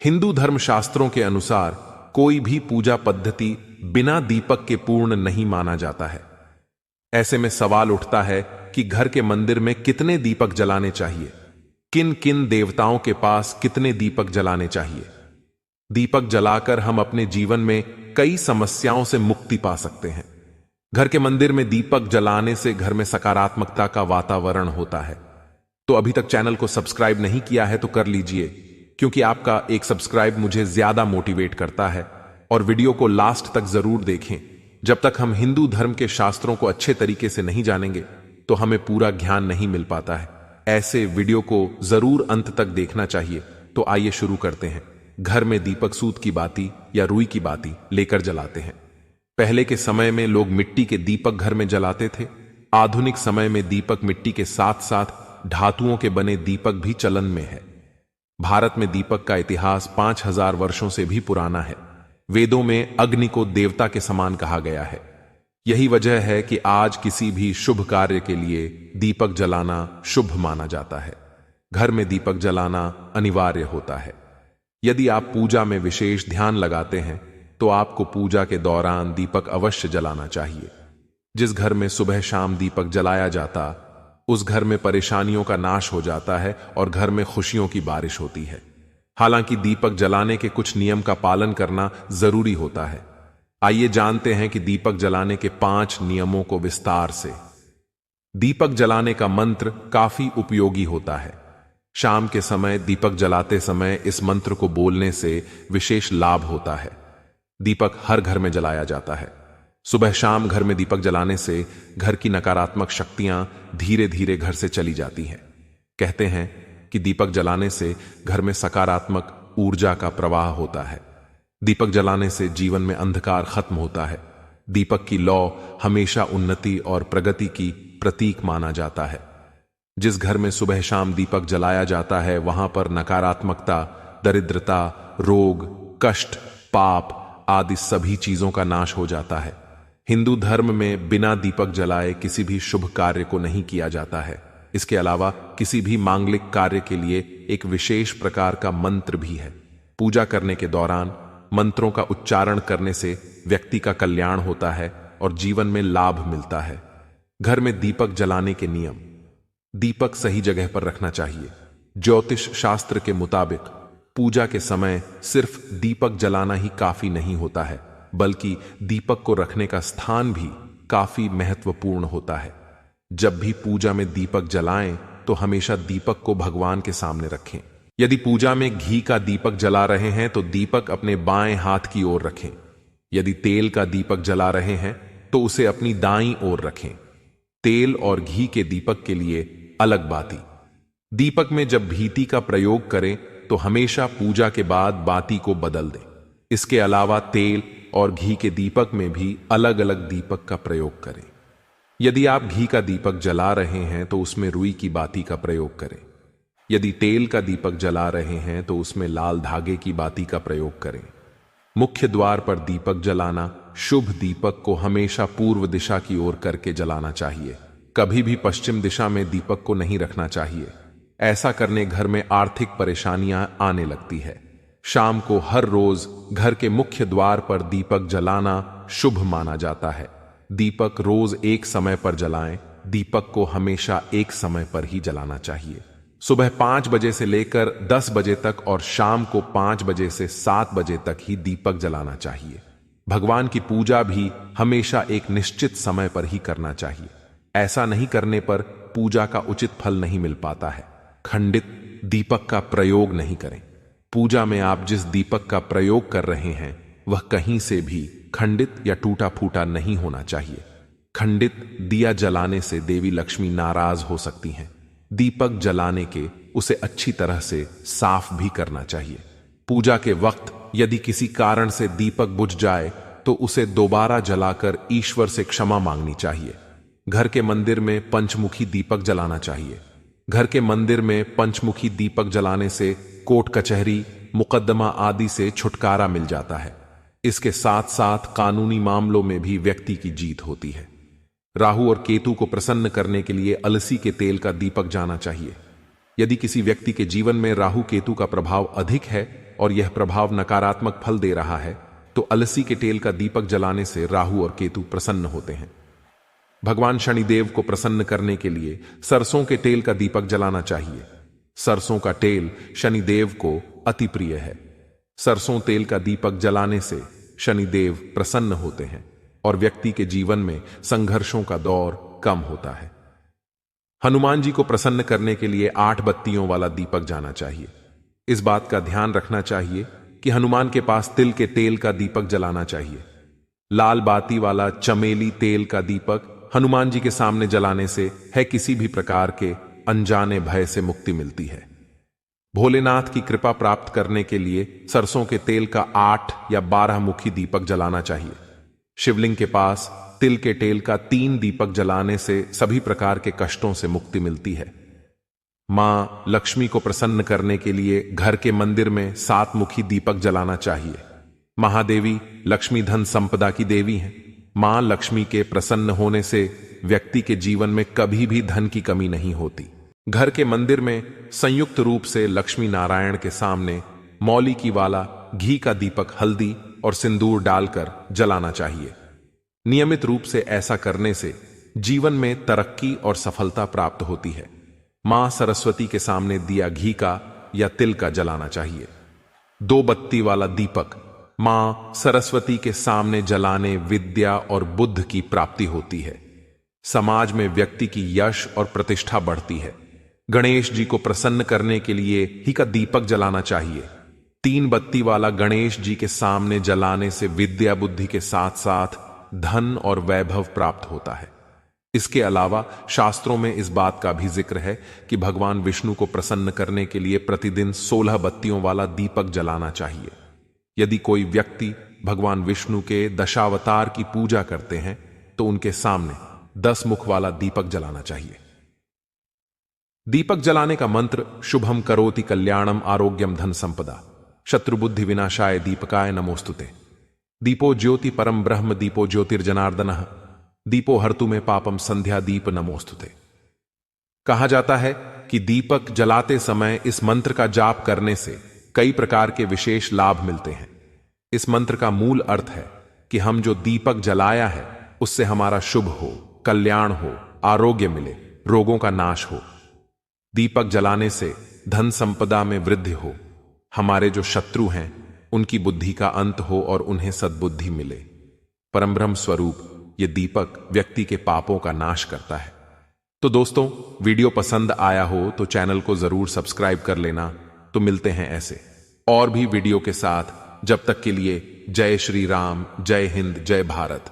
हिंदू धर्म शास्त्रों के अनुसार कोई भी पूजा पद्धति बिना दीपक के पूर्ण नहीं माना जाता है। ऐसे में सवाल उठता है कि घर के मंदिर में कितने दीपक जलाने चाहिए, किन किन देवताओं के पास कितने दीपक जलाने चाहिए। दीपक जलाकर हम अपने जीवन में कई समस्याओं से मुक्ति पा सकते हैं। घर के मंदिर में दीपक जलाने से घर में सकारात्मकता का वातावरण होता है। तो अभी तक चैनल को सब्सक्राइब नहीं किया है तो कर लीजिए, क्योंकि आपका एक सब्सक्राइब मुझे ज्यादा मोटिवेट करता है। और वीडियो को लास्ट तक जरूर देखें। जब तक हम हिंदू धर्म के शास्त्रों को अच्छे तरीके से नहीं जानेंगे तो हमें पूरा ज्ञान नहीं मिल पाता है। ऐसे वीडियो को जरूर अंत तक देखना चाहिए। तो आइए शुरू करते हैं। घर में दीपक सूत की बाती या रुई की बाती लेकर जलाते हैं। पहले के समय में लोग मिट्टी के दीपक घर में जलाते थे। आधुनिक समय में दीपक मिट्टी के साथ साथ धातुओं के बने दीपक भी चलन में है। भारत में दीपक का इतिहास 5000 वर्षों से भी पुराना है। वेदों में अग्नि को देवता के समान कहा गया है। यही वजह है कि आज किसी भी शुभ कार्य के लिए दीपक जलाना शुभ माना जाता है। घर में दीपक जलाना अनिवार्य होता है। यदि आप पूजा में विशेष ध्यान लगाते हैं तो आपको पूजा के दौरान दीपक अवश्य जलाना चाहिए। जिस घर में सुबह शाम दीपक जलाया जाता, उस घर में परेशानियों का नाश हो जाता है और घर में खुशियों की बारिश होती है। हालांकि दीपक जलाने के कुछ नियम का पालन करना जरूरी होता है। आइए जानते हैं कि दीपक जलाने के 5 नियमों को विस्तार से। दीपक जलाने का मंत्र काफी उपयोगी होता है। शाम के समय दीपक जलाते समय इस मंत्र को बोलने से विशेष लाभ होता है। दीपक हर घर में जलाया जाता है। सुबह शाम घर में दीपक जलाने से घर की नकारात्मक शक्तियां धीरे धीरे घर से चली जाती हैं। कहते हैं कि दीपक जलाने से घर में सकारात्मक ऊर्जा का प्रवाह होता है। दीपक जलाने से जीवन में अंधकार खत्म होता है। दीपक की लौ हमेशा उन्नति और प्रगति की प्रतीक माना जाता है। जिस घर में सुबह शाम दीपक जलाया जाता है वहां पर नकारात्मकता, दरिद्रता, रोग, कष्ट, पाप आदि सभी चीजों का नाश हो जाता है। हिंदू धर्म में बिना दीपक जलाए किसी भी शुभ कार्य को नहीं किया जाता है। इसके अलावा किसी भी मांगलिक कार्य के लिए एक विशेष प्रकार का मंत्र भी है। पूजा करने के दौरान मंत्रों का उच्चारण करने से व्यक्ति का कल्याण होता है और जीवन में लाभ मिलता है। घर में दीपक जलाने के नियम। दीपक सही जगह पर रखना चाहिए। ज्योतिष शास्त्र के मुताबिक पूजा के समय सिर्फ दीपक जलाना ही काफी नहीं होता है, बल्कि दीपक को रखने का स्थान भी काफी महत्वपूर्ण होता है। जब भी पूजा में दीपक जलाएं तो हमेशा दीपक को भगवान के सामने रखें। यदि पूजा में घी का दीपक जला रहे हैं तो दीपक अपने बाएं हाथ की ओर रखें। यदि तेल का दीपक जला रहे हैं तो उसे अपनी दाईं ओर रखें। तेल और घी के दीपक के लिए अलग बाती। दीपक में जब भीति का प्रयोग करें तो हमेशा पूजा के बाद बाती को बदल दें। इसके अलावा तेल और घी के दीपक में भी अलग अलग दीपक का प्रयोग करें। यदि आप घी का दीपक जला रहे हैं तो उसमें रुई की बाती का प्रयोग करें। यदि तेल का दीपक जला रहे हैं तो उसमें लाल धागे की बाती का प्रयोग करें। मुख्य द्वार पर दीपक जलाना शुभ दीपक को हमेशा पूर्व दिशा की ओर करके जलाना चाहिए। कभी भी पश्चिम दिशा में दीपक को नहीं रखना चाहिए। ऐसा करने घर में आर्थिक परेशानियां आने लगती है। शाम को हर रोज घर के मुख्य द्वार पर दीपक जलाना शुभ माना जाता है। दीपक रोज एक समय पर जलाएं। दीपक को हमेशा एक समय पर ही जलाना चाहिए। सुबह 5 बजे से लेकर 10 बजे तक और शाम को 5 बजे से 7 बजे तक ही दीपक जलाना चाहिए। भगवान की पूजा भी हमेशा एक निश्चित समय पर ही करना चाहिए। ऐसा नहीं करने पर पूजा का उचित फल नहीं मिल पाता है। खंडित दीपक का प्रयोग नहीं करें। पूजा में आप जिस दीपक का प्रयोग कर रहे हैं वह कहीं से भी खंडित या टूटा फूटा नहीं होना चाहिए। खंडित दिया जलाने से देवी लक्ष्मी नाराज हो सकती हैं। दीपक जलाने के उसे अच्छी तरह से साफ भी करना चाहिए। पूजा के वक्त यदि किसी कारण से दीपक बुझ जाए तो उसे दोबारा जलाकर ईश्वर से क्षमा मांगनी चाहिए। घर के मंदिर में पंचमुखी दीपक जलाना चाहिए। घर के मंदिर में पंचमुखी दीपक जलाने से कोर्ट कचहरी, मुकदमा आदि से छुटकारा मिल जाता है। इसके साथ साथ कानूनी मामलों में भी व्यक्ति की जीत होती है। राहु और केतु को प्रसन्न करने के लिए अलसी के तेल का दीपक जाना चाहिए। यदि किसी व्यक्ति के जीवन में राहु केतु का प्रभाव अधिक है और यह प्रभाव नकारात्मक फल दे रहा है तो अलसी के तेल का दीपक जलाने से राहु और केतु प्रसन्न होते हैं। भगवान शनिदेव को प्रसन्न करने के लिए सरसों के तेल का दीपक जलाना चाहिए। सरसों का तेल शनिदेव को अति प्रिय है। सरसों तेल का दीपक जलाने से शनिदेव प्रसन्न होते हैं और व्यक्ति के जीवन में संघर्षों का दौर कम होता है। हनुमान जी को प्रसन्न करने के लिए 8 बत्तियों वाला दीपक जाना चाहिए। इस बात का ध्यान रखना चाहिए कि हनुमान के पास तिल के तेल का दीपक जलाना चाहिए। लाल बाती वाला चमेली तेल का दीपक हनुमान जी के सामने जलाने से है किसी भी प्रकार के अनजाने भय से मुक्ति मिलती है। भोलेनाथ की कृपा प्राप्त करने के लिए सरसों के तेल का 8 या 12 मुखी दीपक जलाना चाहिए। शिवलिंग के पास तिल के तेल का 3 दीपक जलाने से सभी प्रकार के कष्टों से मुक्ति मिलती है। मां लक्ष्मी को प्रसन्न करने के लिए घर के मंदिर में 7 मुखी दीपक जलाना चाहिए। महादेवी लक्ष्मी धन संपदा की देवी हैं। मां लक्ष्मी के प्रसन्न होने से व्यक्ति के जीवन में कभी भी धन की कमी नहीं होती। घर के मंदिर में संयुक्त रूप से लक्ष्मी नारायण के सामने मौली की वाला घी का दीपक हल्दी और सिंदूर डालकर जलाना चाहिए। नियमित रूप से ऐसा करने से जीवन में तरक्की और सफलता प्राप्त होती है। मां सरस्वती के सामने दिया घी का या तिल का जलाना चाहिए। 2 बत्ती वाला दीपक मां सरस्वती के सामने जलाने विद्या और बुद्ध की प्राप्ति होती है। समाज में व्यक्ति की यश और प्रतिष्ठा बढ़ती है। गणेश जी को प्रसन्न करने के लिए ही का दीपक जलाना चाहिए। 3 बत्ती वाला गणेश जी के सामने जलाने से विद्या बुद्धि के साथ साथ धन और वैभव प्राप्त होता है। इसके अलावा शास्त्रों में इस बात का भी जिक्र है कि भगवान विष्णु को प्रसन्न करने के लिए प्रतिदिन 16 बत्तियों वाला दीपक जलाना चाहिए। यदि कोई व्यक्ति भगवान विष्णु के दशावतार की पूजा करते हैं तो उनके सामने 10 मुख वाला दीपक जलाना चाहिए। दीपक जलाने का मंत्र शुभम करोति कल्याणम आरोग्यम धन संपदा शत्रुबुद्धि विनाशाय दीपकाय नमोस्तुते। दीपो ज्योति परम ब्रह्म दीपो ज्योतिर्जनार्दनः दीपो हर्तु में पापम संध्या दीप नमोस्तुते। कहा जाता है कि दीपक जलाते समय इस मंत्र का जाप करने से कई प्रकार के विशेष लाभ मिलते हैं। इस मंत्र का मूल अर्थ है कि हम जो दीपक जलाया है उससे हमारा शुभ हो, कल्याण हो, आरोग्य मिले, रोगों का नाश हो। दीपक जलाने से धन संपदा में वृद्धि हो, हमारे जो शत्रु हैं उनकी बुद्धि का अंत हो और उन्हें सद्बुद्धि मिले। परमब्रह्म स्वरूप ये दीपक व्यक्ति के पापों का नाश करता है। तो दोस्तों, वीडियो पसंद आया हो तो चैनल को जरूर सब्सक्राइब कर लेना। तो मिलते हैं ऐसे और भी वीडियो के साथ। जब तक के लिए जय श्री राम, जय हिंद, जय भारत।